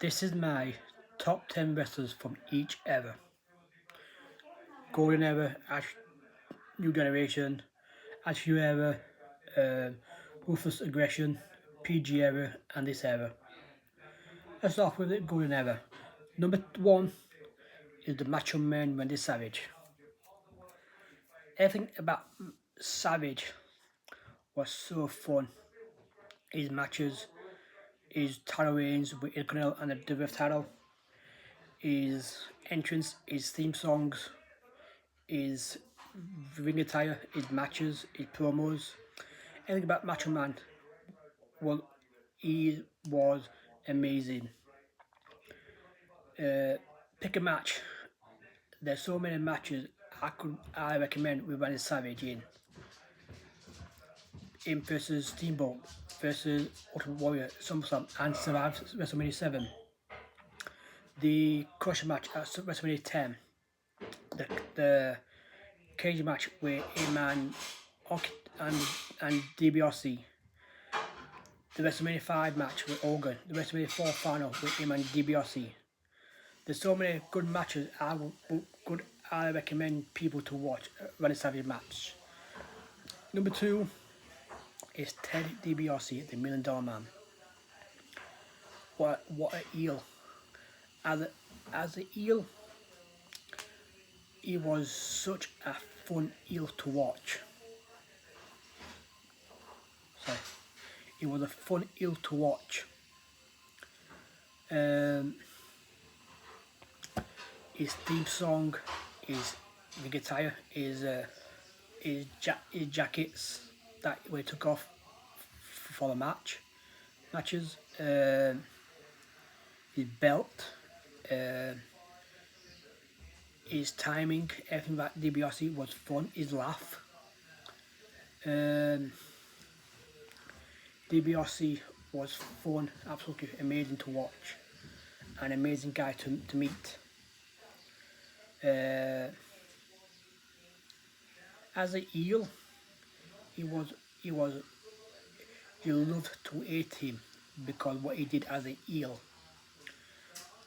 This is my top 10 wrestlers from each era. Golden Era, New Generation, Attitude Era, Ruthless Aggression, PG Era, and this era. Let's start with the Golden Era. Number 1 is the Macho Man Randy Savage. Everything about Savage was so fun. His matches, his title reigns with El Canelo and the WWF title, his entrance, his theme songs, his ring attire, his matches, his promos, everything about Macho Man. Well, he was amazing. Pick a match. There's so many matches I recommend with Randy Savage in. Him versus Steamboat versus Ultimate Warrior, SummerSlam, and survived WrestleMania 7. The Crush match at WrestleMania 10. The cage match with him and DiBiase. The WrestleMania 5 match with Hogan. The WrestleMania 4 final with him and DiBiase. There's so many good matches I recommend people to watch Randy Savage match. Number 2 is Ted DiBiase, the $1 Million Man. What a heel. As a heel, he was such a fun heel to watch. He was a fun heel to watch. His theme song, his guitar, his jackets that we took off for the matches, his belt, his timing, everything about DiBiase was fun. His laugh. DiBiase was fun, absolutely amazing to watch, an amazing guy to meet. As a heel, you loved to hate him because what he did as a heel.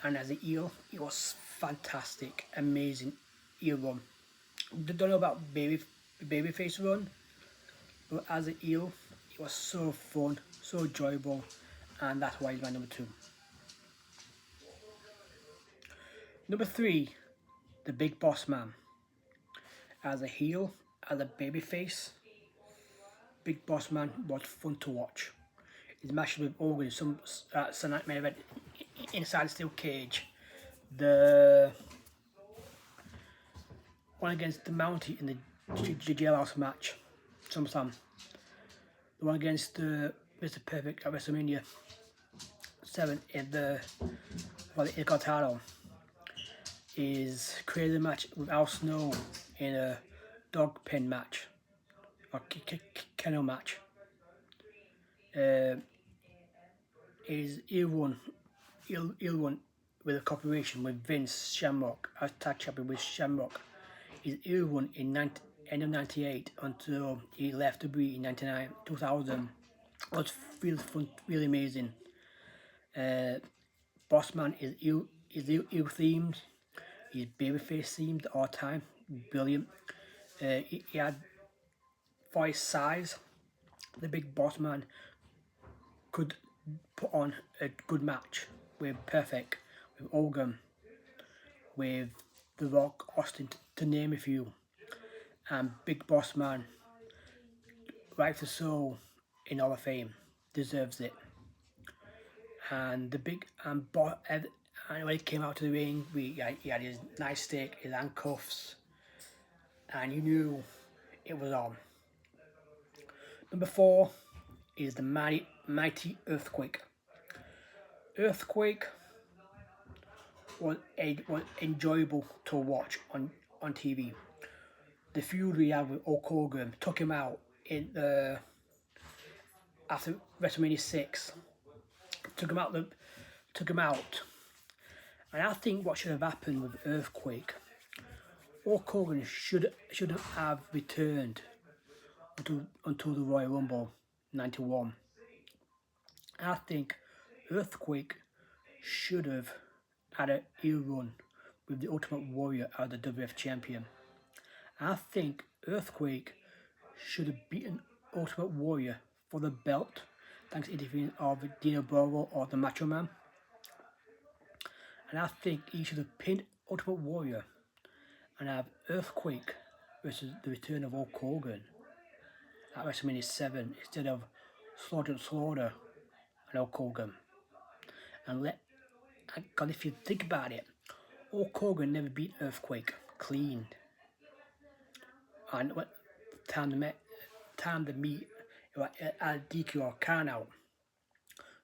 And as a heel, he was fantastic, amazing heel run. Don't know about babyface run, but as a heel, it was so fun, so enjoyable, and that's why he's my number 2. Number 3, the Big Boss Man. As a heel, as a babyface, Big Boss Man was fun to watch. His matches with Hogan, some Night event inside the steel cage, the one against the Mountie in the jailhouse match, SummerSlam, the one against Mr. Perfect at WrestleMania 7 in the Intercontinental, is crazy match with Al Snow in a dog pen match or kennel match. Is ill one with a cooperation with Vince Shamrock as tag champion with Shamrock. Is ill one in end of '98 until he left the WWE in '99, 2000. It was really fun, really amazing. Bossman is ill themed. He's babyface themed all time. Brilliant. He had, for his size, the Big Boss Man could put on a good match with Perfect, with Hogan, with The Rock, Austin, to name a few. And Big Boss Man, rightfully so, in Hall of Fame, deserves it. And the big and when he came out to the ring, he had his nice stick, his handcuffs, and you knew it was on. Number 4 is the mighty Earthquake. Earthquake was enjoyable to watch on TV. The feud we had with Hulk Hogan took him out in after WrestleMania 6. Took him out. And I think what should have happened with Earthquake, Hulk Hogan should have returned until the Royal Rumble '91. I think Earthquake should have had a heel run with the Ultimate Warrior as the WWF champion. I think Earthquake should have beaten Ultimate Warrior for the belt, thanks to the interference of Dino Bravo or the Macho Man. And I think he should have pinned Ultimate Warrior and have Earthquake versus the return of Hulk Hogan at WrestleMania 7 instead of Slaughter and Hulk Hogan. And God, if you think about it, Hulk Hogan never beat Earthquake clean. And what time to meet, at DQ or count out.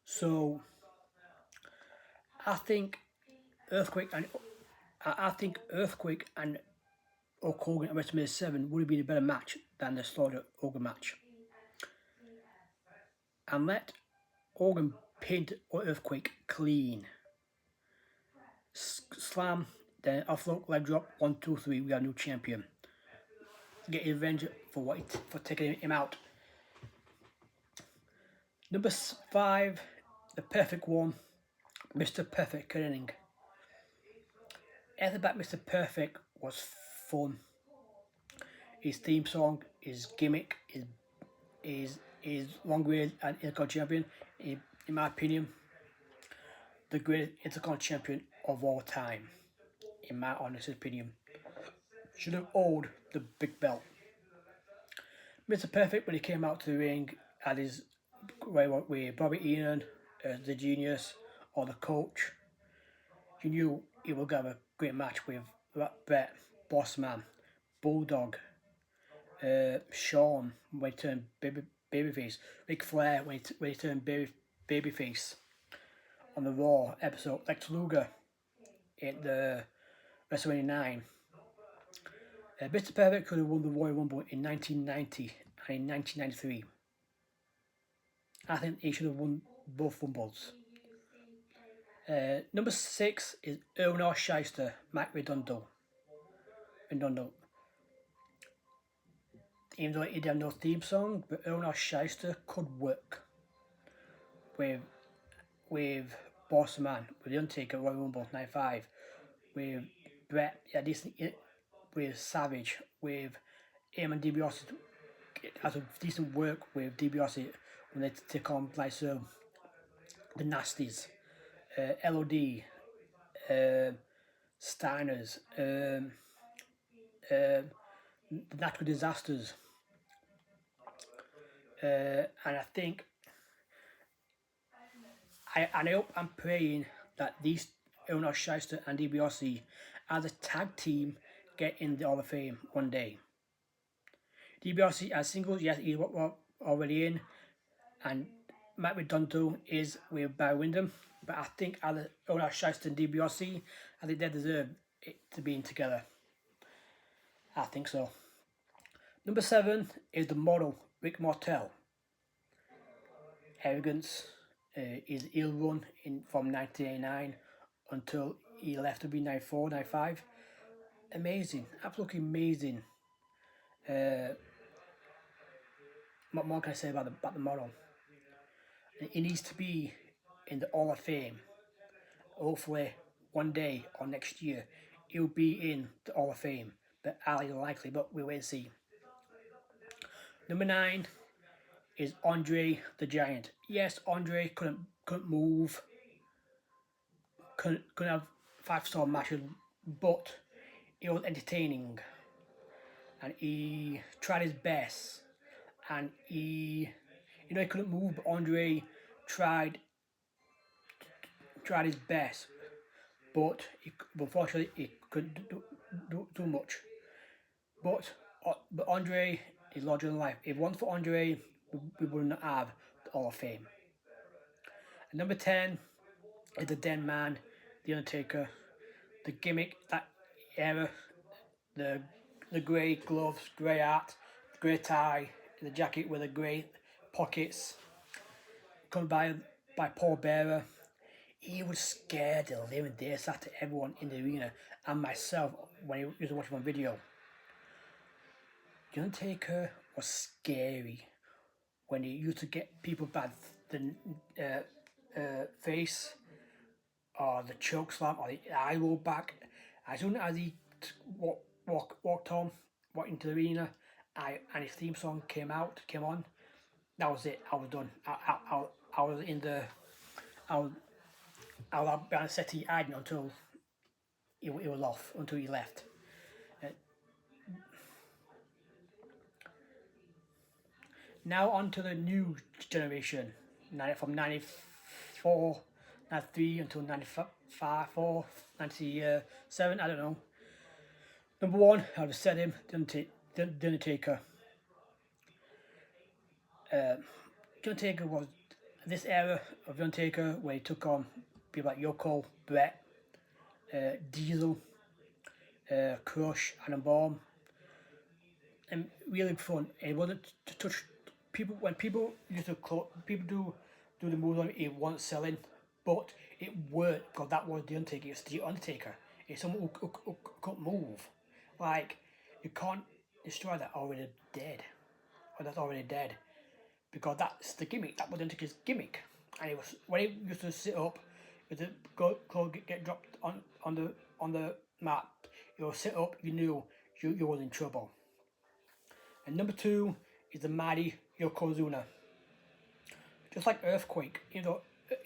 So I think Earthquake and Hulk Hogan at WrestleMania 7 would have been a better match than the Slaughter Hogan match. And let Hogan pin Earthquake clean. Slam, then offload, leg drop, 1, 2, 3. We got a new champion. Get revenge for taking him out. Number 5, the perfect one, Mr. Perfect Koenig. Everything about Mr. Perfect was fun. His theme song, his gimmick, his long range and Intercontinental champion, in my opinion, the greatest Intercontinental champion of all time. In my honest opinion, should have owed the big belt. Mr. Perfect, when he came out to the ring, had his with Bobby Heenan, the Genius, or the Coach. You knew he would have a great match with Bret, Bossman, Bulldog, Shawn when he turned babyface, Ric Flair when he turned babyface on the Raw episode, Lex Luger in the WrestleMania 9. Mr. Perfect could have won the Royal Rumble in 1990 and in 1993. I think he should have won both Rumbles. Number 6 is Erwin Shyster, Mike Redondo. Even though he didn't have no theme song, but Erwin Shyster could work with Boss Man, with The Undertaker, Royal Rumble 95, with Bret, with Savage, with him and DiBiase has a decent work with DiBiase when they take on like the Nasties, LOD, Steiners, the Natural Disasters, and I think I hope I'm praying that these Erwin Shyster and DiBiase as a tag team get in the Hall of Fame one day. DiBiase as singles, yes, he's already in, and Mike Redondo is with Barry Windham, but I think either Erwin Shyster and DiBiase, I think they deserve it to be in together. I think so. Number 7 is the model, Rick Martel. Arrogance, his heel run from 1989 until he left to be 94, 95. Amazing, absolutely amazing. What more can I say about the model? He needs to be in the Hall of Fame. Hopefully, one day or next year, he'll be in the Hall of Fame. But highly likely, but we'll wait and see. Number 9 is Andre the Giant. Yes, Andre couldn't move, couldn't have 5-star matches, but he was entertaining, and he tried his best. And he couldn't move, but Andre tried his best, but unfortunately he couldn't do much. But Andre is larger than life. If it wasn't for Andre, we would not have the Hall of Fame. And number 10 is the Den Man, The Undertaker. The gimmick, that era, the grey gloves, grey hat, grey tie, the jacket with the grey pockets, come by Paul Bearer. He was scared the living daylights out of everyone in the arena and myself when he used to watch my video. The Undertaker was scary when he used to get people by the face or the choke slam, or the eye roll back. As soon as he walked into the arena, and his theme song came on, that was it. I was done. I was in the, I was, I was behind the settee hiding until he was off, until he left. Now on to the new generation, from 94, 93 until 95, 4, 97, I don't know. Number one, I just said him, The Undertaker. The Undertaker was this era of The Undertaker where he took on people like Yoko, Bret, Diesel, Crush, Adam Bomb, and really fun. And it wasn't to touch people when people used to do the moves on it. It wasn't selling, but it worked because that was the Undertaker. It's the Undertaker. It's someone who can't move. Like you can't destroy that already dead, or that's already dead, because that's the gimmick. That was the Undertaker's gimmick, and it was when he used to sit up, he used to get dropped on the mat. You will sit up. You knew you was in trouble. And number two is the mighty Yokozuna. Just like Earthquake,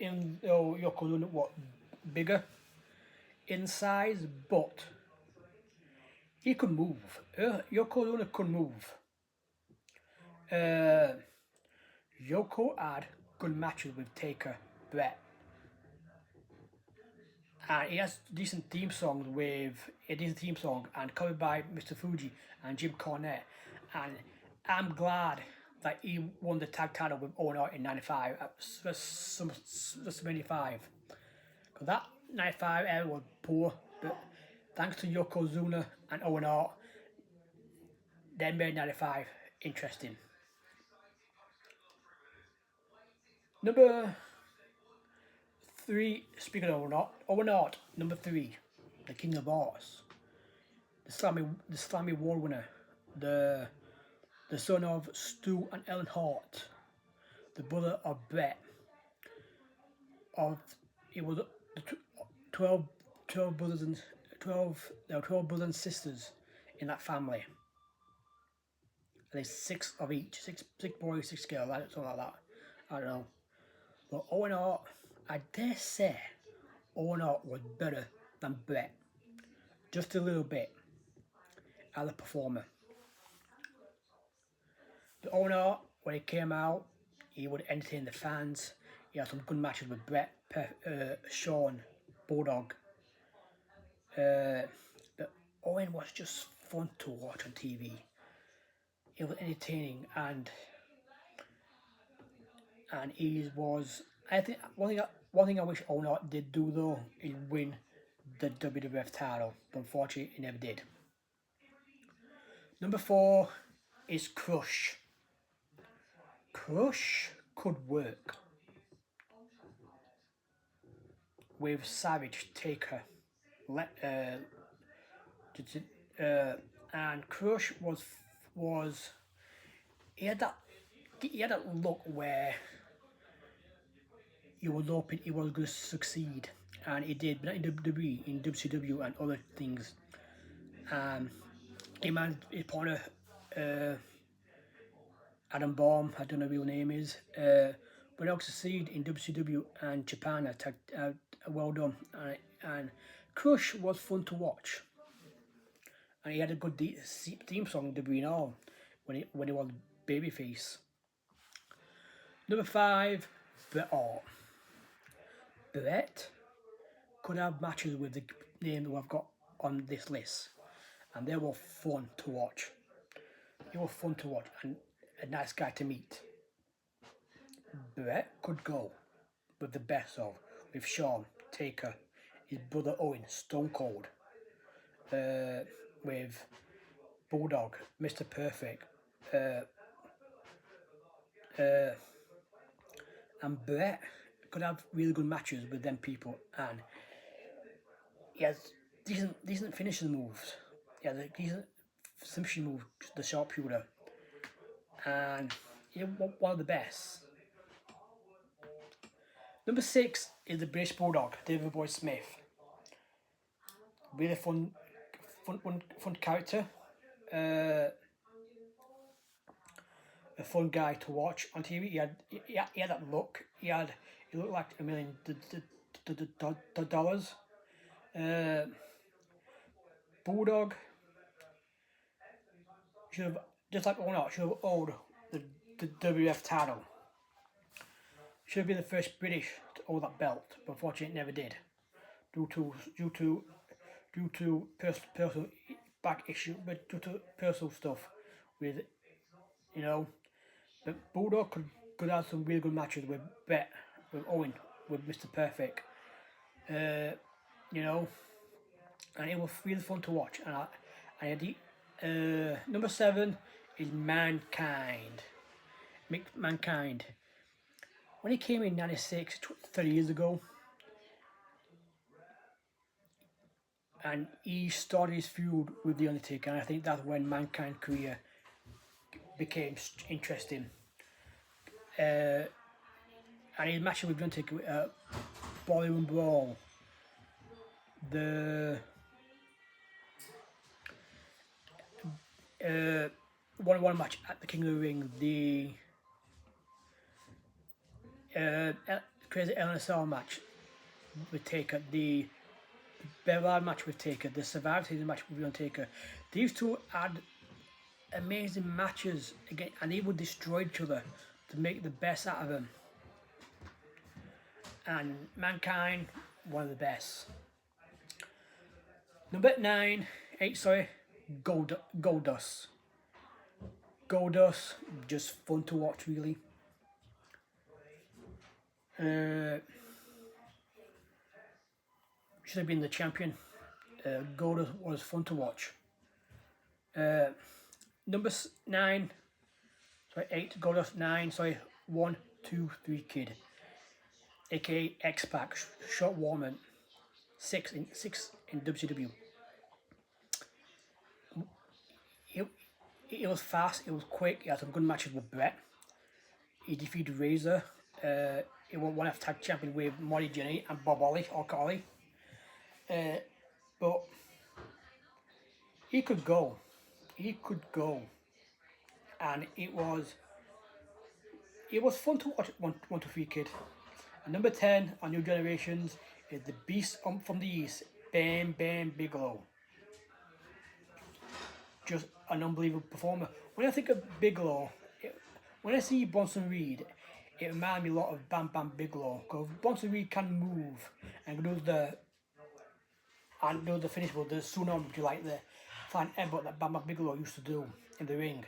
Yokozuna was bigger in size, but he could move. Yokozuna could move. Yoko had good matches with Taker, Bret. And he has decent theme songs and covered by Mr. Fuji and Jim Cornette. And I'm glad that he won the tag title with Owen Hart in 95, WrestleMania. Because that 95 era was poor, but thanks to Yokozuna and Owen Hart, they made 95 interesting. Number three, speaking of Owen Hart, number three, the King of Hearts, the Slammy Award winner, the son of Stu and Ellen Hart, the brother of Bret. It was 12 brothers and 12 brothers and sisters in that family. And there's 6 of each, six boys, 6 girls, something like that. I don't know. But Owen Hart, I dare say, Owen Hart was better than Bret, just a little bit, as a performer. The Owen Hart, when he came out, he would entertain the fans. He had some good matches with Bret, Shawn, Bulldog. But Owen was just fun to watch on TV. He was entertaining, and he was. I think one thing I wish Owen Hart did do though is win the WWF title. But unfortunately, he never did. Number 4 is Crush. Crush could work with Savage, Taker, and Crush was he had that look where you was hoping he was going to succeed, and he did, but not in WWE, in WCW and other things. He managed his partner, Adam Bomb, I don't know what his real name is, but he'll succeed in WCW and Japan. Well done, and Crush was fun to watch, and he had a good theme song in WWE now when he was babyface. Number 5, Bret Hart. Bret could have matches with the name that I've got on this list, and they were fun to watch. They were fun to watch and a nice guy to meet. Bret could go with the best of, with Shawn, Taker, his brother Owen, Stone Cold, with Bulldog, Mr. Perfect, and Bret could have really good matches with them people, and he has decent finishing moves. He has a decent finishing move, the sharpshooter, and he's one of the best. Number 6 is the British Bulldog, David Boy Smith. Really fun character. A fun guy to watch on TV. He had that look. He looked like $1 million dollars. Bulldog should have, just like Ornat, should have owed the WF title. Should have been the first British to hold that belt, but unfortunately it never did, due to personal back issue, but due to personal stuff with, you know. But Bulldog could have some really good matches with Brett, with Owen, with Mr. Perfect, you know, and it was really fun to watch. And number 7 is Mankind. Mankind. When he came in '96, 30 years ago, and he started his feud with The Undertaker, and I think that's when Mankind's career became interesting. And his match with The Undertaker, Ballroom Brawl, the one match at the King of the Ring, the Crazy LNSR match with Taker, the Bevard match with Taker, the Survivor Series match with The Undertaker. These two had amazing matches again, and they would destroy each other to make the best out of them. And Mankind, one of the best. Number 8, Goldust. Goldust, just fun to watch, really. Should have been the champion. Goldust was fun to watch. Number 8, Goldust. 9, 1, 2, 3 Kid, aka X-Pac, Short Warman, 6 in WCW. It was fast, it was quick, he had some good matches with Brett. He defeated Razor. He won one tag champion with Marty Jannetty and Bob Holly. But he could go. And it was fun to watch 1, 2, 3 Kid. And number 10 on New Generations is the Beast from the East, Bam Bam Bigelow. Just an unbelievable performer. When I think of Bigelow, when I see Bronson Reed, it reminds me a lot of Bam Bam Bigelow, because Bronson Reed can move and do the finish with the tsunami, like the flying headbutt that Bam Bam Bigelow used to do in the ring.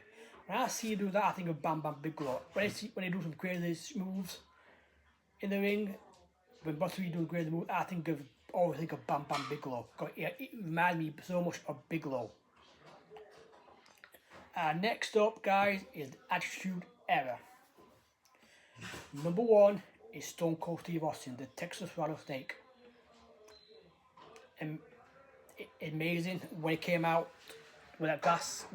When I see him do that, I think of Bam Bam Bigelow. When he do some crazy moves in the ring, when Bronson Reed do crazy moves, I always think of Bam Bam Bigelow. It reminds me so much of Bigelow. Next up, guys, is the Attitude Era. Number 1 is Stone Cold Steve Austin, the Texas Rattlesnake. Amazing. When it came out, when that glass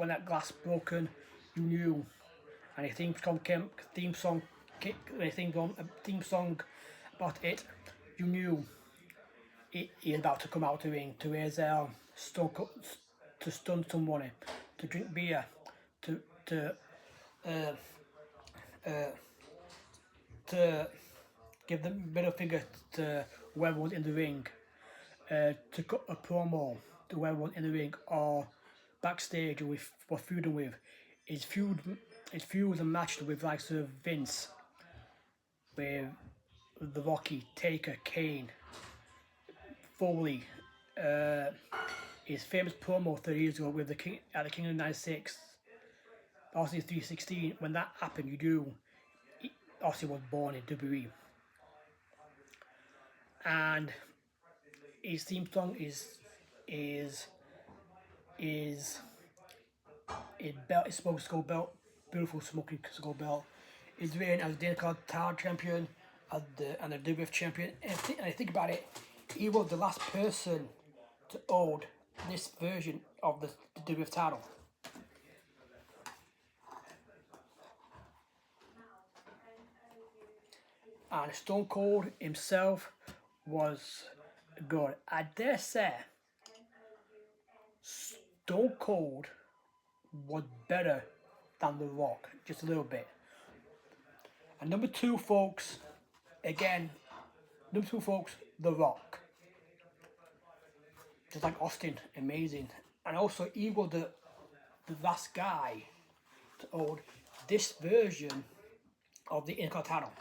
broken, you knew. And the theme song about it, you knew he was about to come out to ring to raise Stone Cold, to stun someone, to drink beer, to give the middle finger to whoever was in the ring, to cut a promo to whoever was in the ring or backstage or feuding with. His feud and matched with likes of Vince, with the Rocky, Taker, Kane, Foley. His famous promo 30 years ago with the King at the King of '96, Austin 316. When that happened, you knew Austin was born in WWE. And his theme song is Smoking Skull Belt, beautiful Smoking Skull Belt. His reign as Dana Card Tower Champion and the WWF Champion. And I think about it, he was the last person to hold this version of the WWF title. and Stone Cold himself was good. I dare say Stone Cold was better than The Rock, just a little bit. And number two, folks, again, number two, folks, The Rock. Just like Austin, amazing. And also, he was the last guy to own this version of the Intercontinental.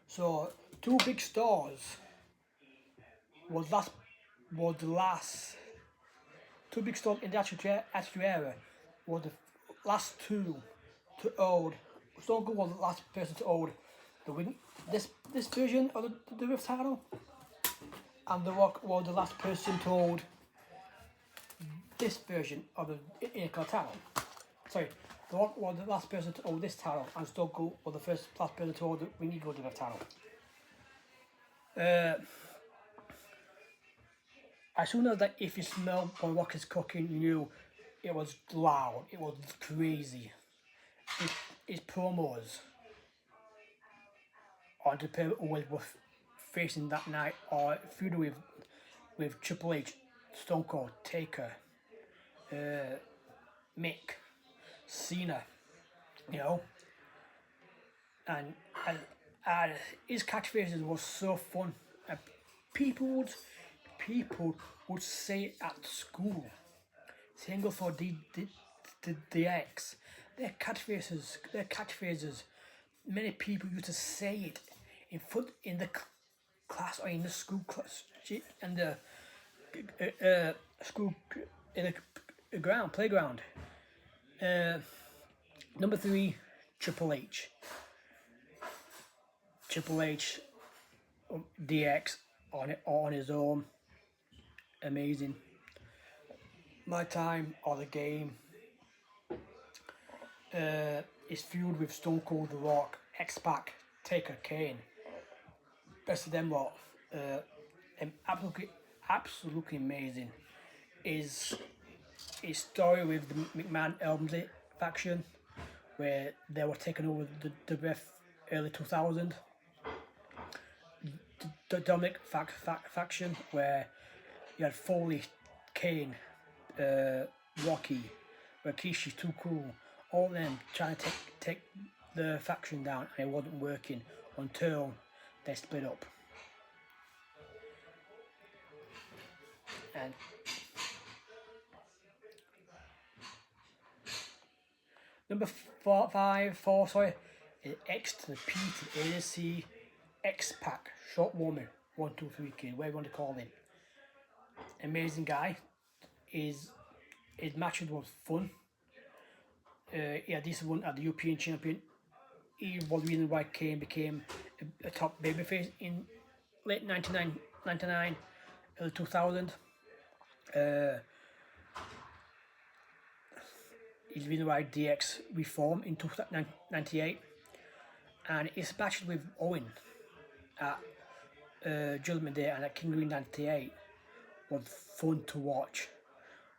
So, two big stars was the last two big stars in the Attitude Era was the last two to own. Stone Cold was the last person to own the win this version of the WWF title, and The Rock was the last person to hold this version of the Intercontinental title. Sorry, The Rock was the last person to hold this title, and Stone Cold was the last person to hold the Ring of Honor title. As soon as that, if you smell what Rock is cooking, you knew it was loud, it was crazy. His promos on the pair were facing that night, or feuding with Triple H, Stone Cold, Taker, Mick, Cena, you know, and his catchphrases was so fun. People would say it at school. Single for DX. Their catchphrases. Many people used to say it in the class or in the school class and the school in the playground. Number three, Triple H. Triple H, DX on his own, amazing. My Time or The Game. His feud with Stone Cold, The Rock, X-Pac, Taker, Kane. Best of them lot. Absolutely amazing. His story with the McMahon Elmsley faction, where they were taking over the ref early 2000. The Dominic faction, where you had Foley, Kane, Rocky, Rikishi, Too Cool, all of them trying to take the faction down, and it wasn't working until they split up. And number four, is X to the P to the A to C, X-Pac, Short Woman, 1, 2, 3 Kid, whatever you want to call him. Amazing guy. His matches was fun. He had this one at the European Champion. He was the reason why Kane became a top babyface in late 99, early 2000. He's the reason why DX reformed in 1998. And his matches with Owen at Judgment Day and at King Green 98 was fun to watch.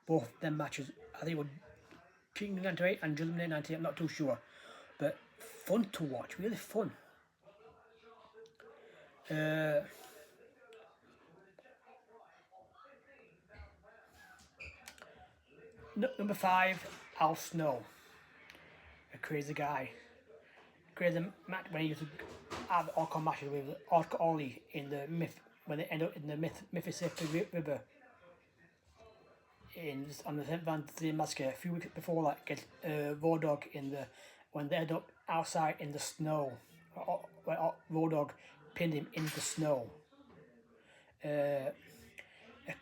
Both them matches, I think it was King Green 98 and Judgment Day 98, I'm not too sure. But fun to watch, really fun. Number 5, Al Snow. A crazy guy. Crazy match when he used to have all matches with Oscar Ollie in the when they end up in the Mississippi River on the St. Valentine Massacre. A few weeks before that, get Road Dogg when they end up outside in the snow. Where Road Dogg pinned him in the snow. A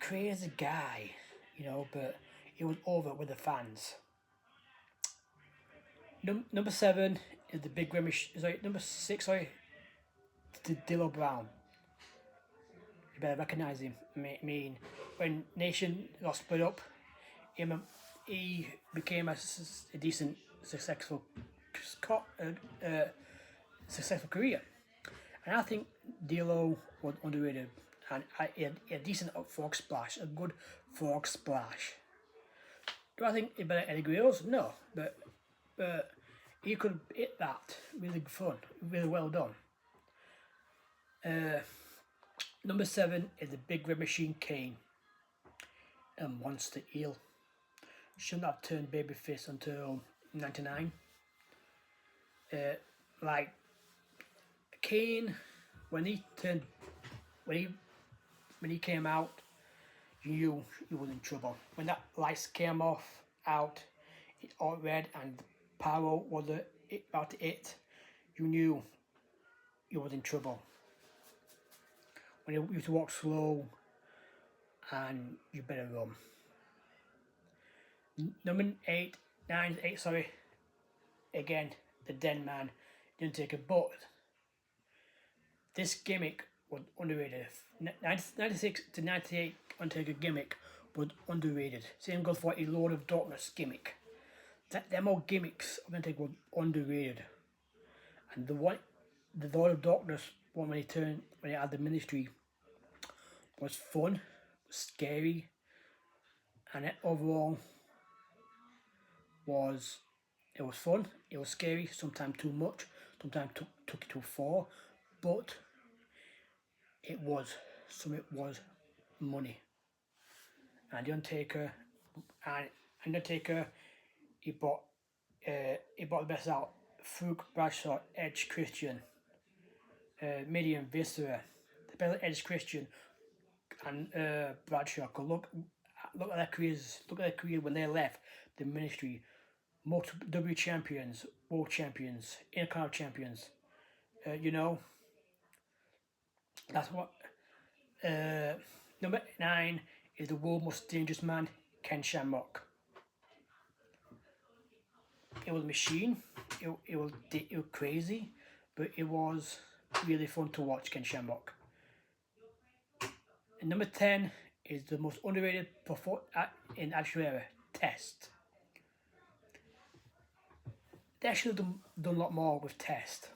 crazy guy, but he was over with the fans. Number 7 is the Big Remy. Number 6, D'Lo Brown. You better recognise him. When Nation got split up, he became a decent, successful career. And I think D'Lo was underrated, and he had a decent frog splash, a good frog splash. Do I think he better Eddie Guerrero's? No, but he could hit that. Really fun, really well done. Number 7 is the Big Red Machine Kane, a monster heel. Shouldn't have turned babyface until 99. Like Kane, when he came out, you knew he was in trouble. When that lights came out, it all red and power was about it, you knew he was in trouble. When he used to walk slow, and you better run. Number 8, sorry. Again, the Den Man, didn't take a but. This gimmick was underrated. 96 to 98 Undertaker gimmick was underrated. Same goes for a Lord of Darkness gimmick. Them all gimmicks of Undertaker were underrated. And the Lord of Darkness one when he had the ministry was fun, scary, and it overall was fun, it was scary, sometimes too much, sometimes took it too far, but it was money. And the Undertaker, he bought the best out. Farouk, Bradshaw, Edge, Christian, Mideon, Viscera, the better Edge, Christian, and Bradshaw could look at their careers. Look at their career when they left the ministry. Multiple W champions, world champions, Intercontinental champions. You know, that's what. Number 9 is the world's most dangerous man, Ken Shamrock. It was a machine. It was crazy, but it was really fun to watch Ken Shamrock. And number 10 is the most underrated in Attitude Era, Test. They should have done a lot more with Test.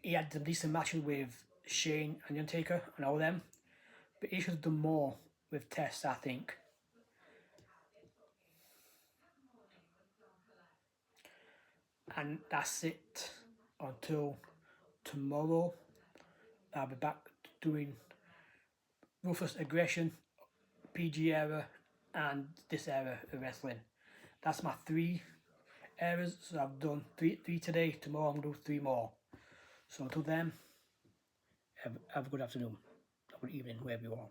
He had some decent matches with Shane and Undertaker and all them, but he should have done more with Test, I think. And that's it until tomorrow. I'll be back doing Ruthless Aggression, PG era, and this era of wrestling. That's my 3 eras. So I've done three today. Tomorrow I'm going to do 3 more. So until then, have a good afternoon, or good evening, wherever you are.